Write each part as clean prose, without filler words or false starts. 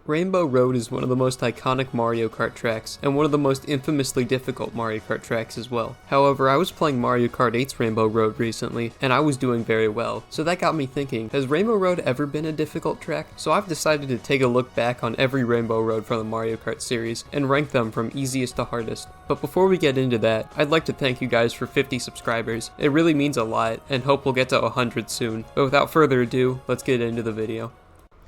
Rainbow Road is one of the most iconic Mario Kart tracks, and one of the most infamously difficult Mario Kart tracks as well. However, I was playing Mario Kart 8's Rainbow Road recently, and I was doing very well, so that got me thinking, has Rainbow Road ever been a difficult track? So I've decided to take a look back on every Rainbow Road from the Mario Kart series, and rank them from easiest to hardest. But before we get into that, I'd like to thank you guys for 50 subscribers. It really means a lot, and hope we'll get to 100 soon. But without further ado, let's get into the video.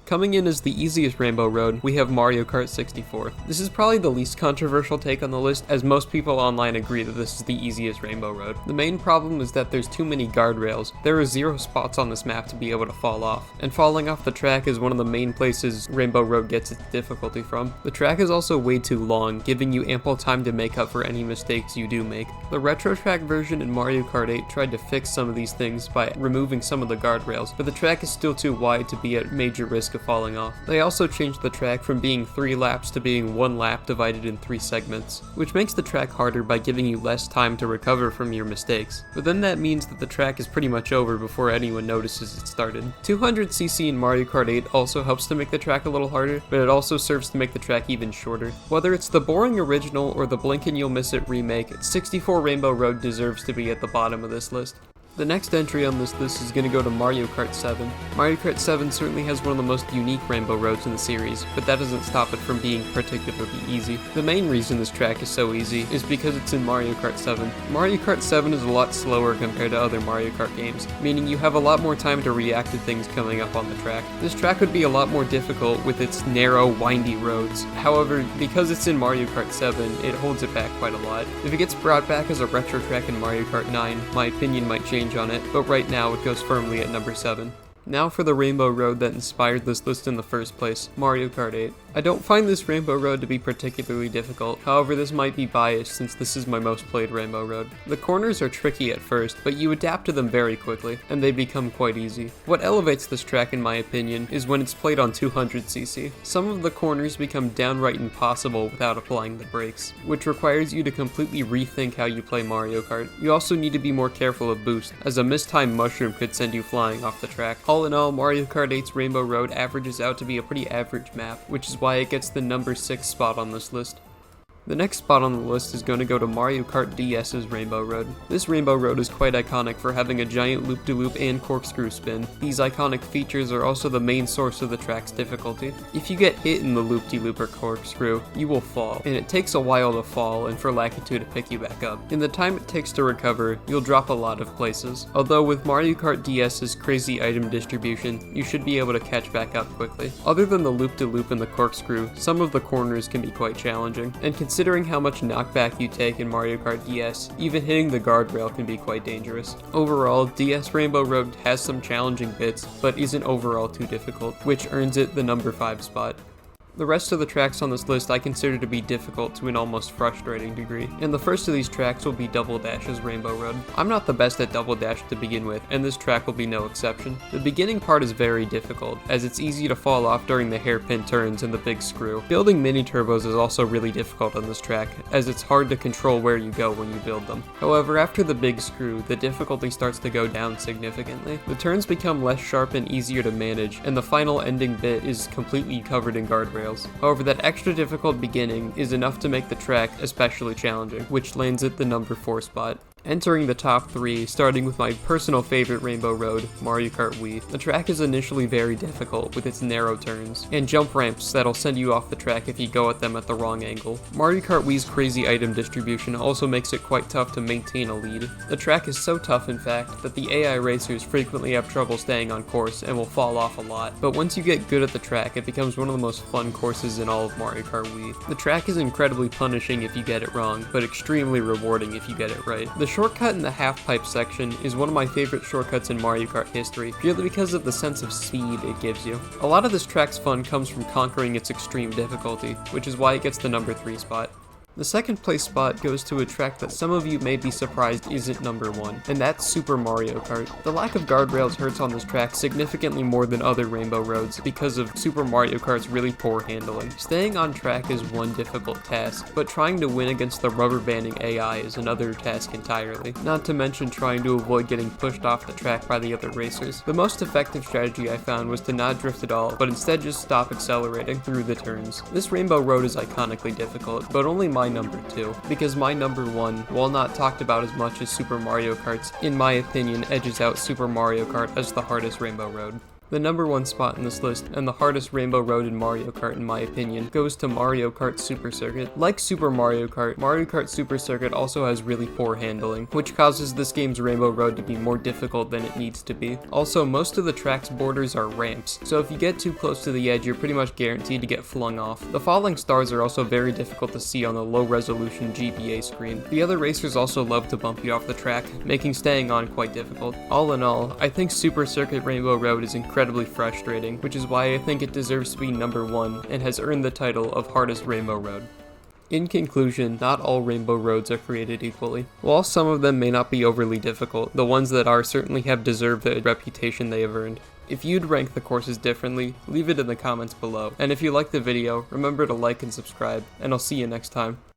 Coming in as the easiest Rainbow Road, we have Mario Kart 64. This is probably the least controversial take on the list, as most people online agree that this is the easiest Rainbow Road. The main problem is that there's too many guardrails. There are 0 spots on this map to be able to fall off, and falling off the track is one of the main places Rainbow Road gets its difficulty from. The track is also way too long, giving you ample time to make up for any mistakes you do make. The retro track version in Mario Kart 8 tried to fix some of these things by removing some of the guardrails, but the track is still too wide to be at major risk of falling off. They also changed the track from being 3 laps to being 1 lap divided in 3 segments, which makes the track harder by giving you less time to recover from your mistakes. But then that means that the track is pretty much over before anyone notices it started. 200cc in Mario Kart 8 also helps to make the track a little harder, but it also serves to make the track even shorter. Whether it's the boring original or the blink and you'll miss it remake, 64 Rainbow Road deserves to be at the bottom of this list. The next entry on this list is going to go to Mario Kart 7. Mario Kart 7 certainly has one of the most unique Rainbow Roads in the series, but that doesn't stop it from being particularly easy. The main reason this track is so easy is because it's in Mario Kart 7. Mario Kart 7 is a lot slower compared to other Mario Kart games, meaning you have a lot more time to react to things coming up on the track. This track would be a lot more difficult with its narrow, windy roads. However, because it's in Mario Kart 7, it holds it back quite a lot. If it gets brought back as a retro track in Mario Kart 9, my opinion might change on it, but right now it goes firmly at number 7. Now for the Rainbow Road that inspired this list in the first place, Mario Kart 8. I don't find this Rainbow Road to be particularly difficult, however this might be biased since this is my most played Rainbow Road. The corners are tricky at first, but you adapt to them very quickly, and they become quite easy. What elevates this track in my opinion is when it's played on 200cc. Some of the corners become downright impossible without applying the brakes, which requires you to completely rethink how you play Mario Kart. You also need to be more careful of boost, as a mistimed mushroom could send you flying off the track. All in all, Mario Kart 8's Rainbow Road averages out to be a pretty average map, which is why it gets the number 6 spot on this list. The next spot on the list is going to go to Mario Kart DS's Rainbow Road. This Rainbow Road is quite iconic for having a giant loop-de-loop and corkscrew spin. These iconic features are also the main source of the track's difficulty. If you get hit in the loop-de-loop or corkscrew, you will fall, and it takes a while to fall and for Lakitu to pick you back up. In the time it takes to recover, you'll drop a lot of places. Although with Mario Kart DS's crazy item distribution, you should be able to catch back up quickly. Other than the loop-de-loop and the corkscrew, some of the corners can be quite challenging, and considering how much knockback you take in Mario Kart DS, even hitting the guardrail can be quite dangerous. Overall, DS Rainbow Road has some challenging bits, but isn't overall too difficult, which earns it the number 5 spot. The rest of the tracks on this list I consider to be difficult to an almost frustrating degree, and the first of these tracks will be Double Dash's Rainbow Road. I'm not the best at Double Dash to begin with, and this track will be no exception. The beginning part is very difficult, as it's easy to fall off during the hairpin turns and the big screw. Building mini-turbos is also really difficult on this track, as it's hard to control where you go when you build them. However, after the big screw, the difficulty starts to go down significantly. The turns become less sharp and easier to manage, and the final ending bit is completely covered in guardrails. However, that extra difficult beginning is enough to make the track especially challenging, which lands it the number 4 spot. Entering the top 3, starting with my personal favorite Rainbow Road, Mario Kart Wii. The track is initially very difficult with its narrow turns, and jump ramps that'll send you off the track if you go at them at the wrong angle. Mario Kart Wii's crazy item distribution also makes it quite tough to maintain a lead. The track is so tough in fact, that the AI racers frequently have trouble staying on course and will fall off a lot, but once you get good at the track, it becomes one of the most fun courses in all of Mario Kart Wii. The track is incredibly punishing if you get it wrong, but extremely rewarding if you get it right. The shortcut in the half-pipe section is one of my favorite shortcuts in Mario Kart history, purely because of the sense of speed it gives you. A lot of this track's fun comes from conquering its extreme difficulty, which is why it gets the number 3 spot. The second place spot goes to a track that some of you may be surprised isn't number 1, and that's Super Mario Kart. The lack of guardrails hurts on this track significantly more than other rainbow roads because of Super Mario Kart's really poor handling. Staying on track is one difficult task, but trying to win against the rubber banding AI is another task entirely, not to mention trying to avoid getting pushed off the track by the other racers. The most effective strategy I found was to not drift at all, but instead just stop accelerating through the turns. This rainbow road is iconically difficult, but only my number 2, because my number 1, while not talked about as much as Super Mario Kart's, in my opinion edges out Super Mario Kart as the hardest rainbow road. The number 1 spot in this list, and the hardest rainbow road in Mario Kart in my opinion, goes to Mario Kart Super Circuit. Like Super Mario Kart Super Circuit also has really poor handling, which causes this game's rainbow road to be more difficult than it needs to be. Also, most of the track's borders are ramps, so if you get too close to the edge, you're pretty much guaranteed to get flung off. The falling stars are also very difficult to see on the low-resolution GBA screen. The other racers also love to bump you off the track, making staying on quite difficult. All in all, I think Super Circuit Rainbow Road is incredibly frustrating, which is why I think it deserves to be number 1 and has earned the title of hardest rainbow road. In conclusion, not all rainbow roads are created equally. While some of them may not be overly difficult, the ones that are certainly have deserved the reputation they have earned. If you'd rank the courses differently, leave it in the comments below. And if you liked the video, remember to like and subscribe, and I'll see you next time.